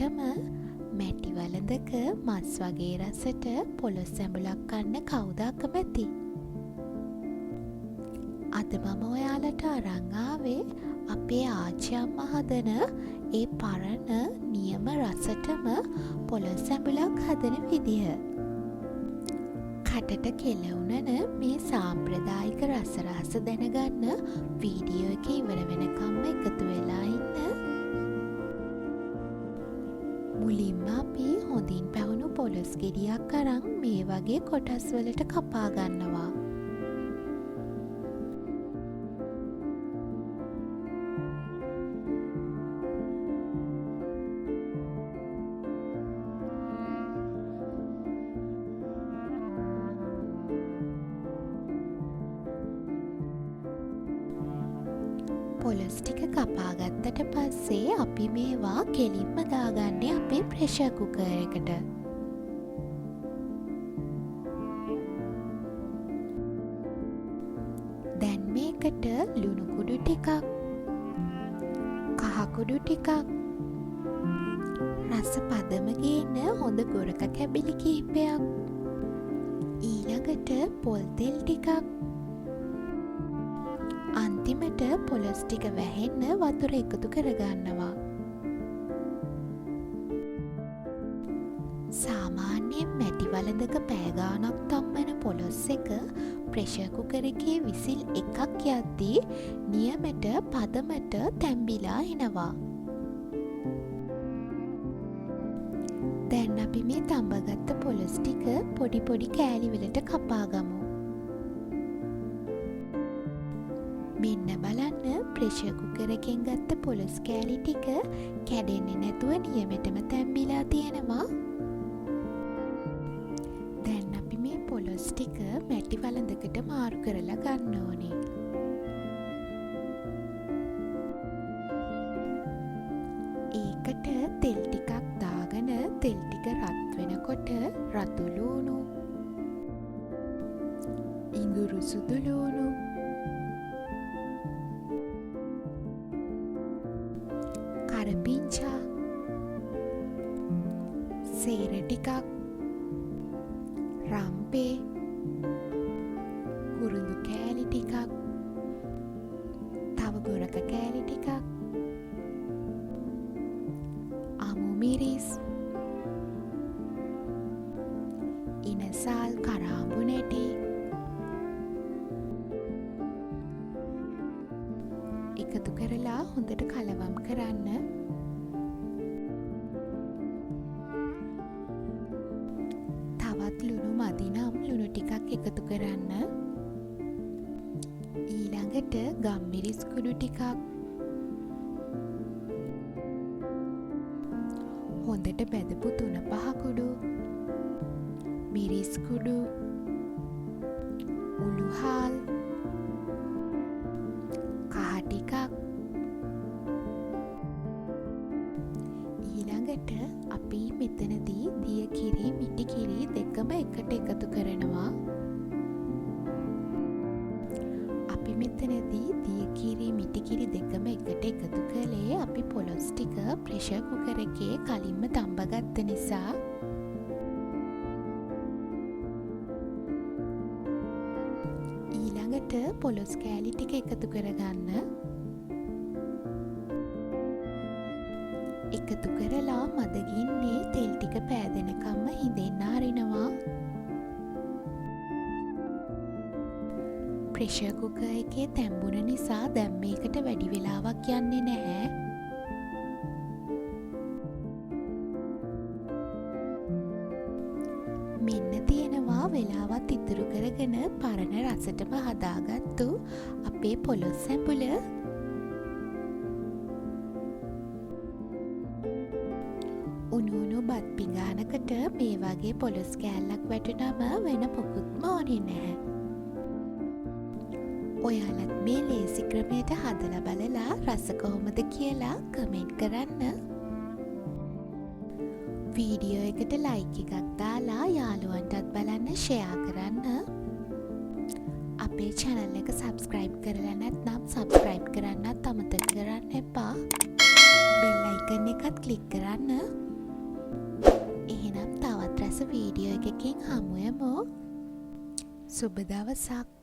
හැමෝටම මැටි වළඳක මස් වගේ රසට පොළොස් සැඹුලක් කන්න කවුද අකමැති? අද මම ඔයාලට අරන් ආවේ අපේ ආච්චි අම්මා හදන ඒ පරණ නියම රසටම පොළොස් සැඹුලක් හදන විදිහ. කටට කෙලවුනන මේ සාම්ප්‍රදායික රස රහස දැනගන්න වීඩියෝ එක ඉවර වෙනකම්ම එකතු වෙලා ඉන්න. මුලින්ම අපි හොඳින් පැහුණු පොළොස් ගෙඩියක් අරන් මේ වගේ කොටස් වලට කපා ගන්නවා. පොළොස් ටික කපාගත්තට පස්සේ අපි මේවා කෙලින්ම දාගන්නේ අපේ ප්‍රෙෂර් කුකර් එකට. දැන් මේකට ලුණු කුඩු ටිකක්, කහ කුඩු ටිකක්, රස පදම ගේන හොඳ ගොරක කැබිලි කිහිපයක්, ඊළඟට පොල් තෙල් ටිකක්, අන්තිමට පොළොස් ටික වැහෙන්න වතුර එකතු කරගන්නවා. සාමාන්‍යයෙන් මැටි වළඳක පැය ගාණක් තම්මන පොළොස් එක ප්‍රෙෂර් කුකර් එකේ විසිල් එකක් යද්දී නියමට පදමට තැම්බිලා එනවා. දැන් අපි මේ තඹගත්ත පොළොස් ටික පොඩි පොඩි කෑලි වලට කපා ගමු. මෙන්න බලන්න ප්‍රෙෂර් කුකර් එකෙන් ගත්ත පොළොස් කෑලි ටික කැඩෙන්නේ නැතුව නියමෙටම තැම්බිලා තියෙනවා. දැන් අපි මේ පොළොස් ටික මැටි වළඳකට මාරු කරලා ගන්න ඕනේ. ඒකට තෙල් ටිකක් දාගෙන තෙල් ටික රත් වෙනකොට රතු ලූණු, ඉඟුරු සුදු ලූණු, කරපිංචා, සේර ටිකක්, රම්පේ, කුරුඳු කෑලි ටිකක්, තව ගොරක කෑලි ටිකක්, අමු මිරිස්, ඉනසාල් කරාඹු නැටි එකතු කරලා හොඳට කලවම් කරන්න. තවත් ලුණු මදි නම් ලුණු ටිකක් එකතු කරන්න. ඊළඟට ගම්මිරිස් කුඩු ටිකක්, හොඳට බැදපු 3-5 කුඩු, මිරිස් කුඩු, උළුහාල්, කහ ටිකක්, ඊළඟට අපි මෙතනදී දිය කිරි මිටි කිරි දෙකම එකට එකතු කරනවා. අපි මෙතනදී දිය කිරි මිටි කිරි දෙකම එකට එකතු කළේ අපි පොළොස් ටික ප්‍රෙෂර් කුකර් එකේ කලින්ම තඹගත්ත නිසා. ඊළඟට පොළොස් කෑලි ටික එකතු කරගන්න. එකතු කරලා මදගින්නේ තෙල් ටික පෑදෙනකම්ම හිඳෙන්න අරිනවා. ප්‍රෙෂර් කුකර් එකේ තැම්බුන නිසා දැන් මේකට වැඩි වෙලාවක් යන්නේ නැහැ. මෙන්න තියෙනවා වෙලාවත් ඉතුරු කරගෙන පරණ රසටම හදාගත්තු අපේ පොළොස් සැඹුල. උණු බත් පිඟානකට මේ වගේ පොළොස් කෑල්ලක් වැටුනම වෙන මොකුත්ම ඕනේ නැහැ. ඔයාලත් මේ ලේසි ක්‍රමයට හදලා බලලා රස කොහොමද කියලා කමෙන්ට් කරන්න. වීඩියෝ එකට ලයික් එකක් දාලා යාළුවන්ටත් බලන්න ෂෙයා කරන්න. අපේ channel එක subscribe කරලා නැත්නම් subscribe කරන්නත් අමතක කරන්න එපා. bell icon එකත් click කරන්න. එහෙනම් තවත් රස වීඩියෝ එකකින් හමුවෙමු. සුබ දවසක්.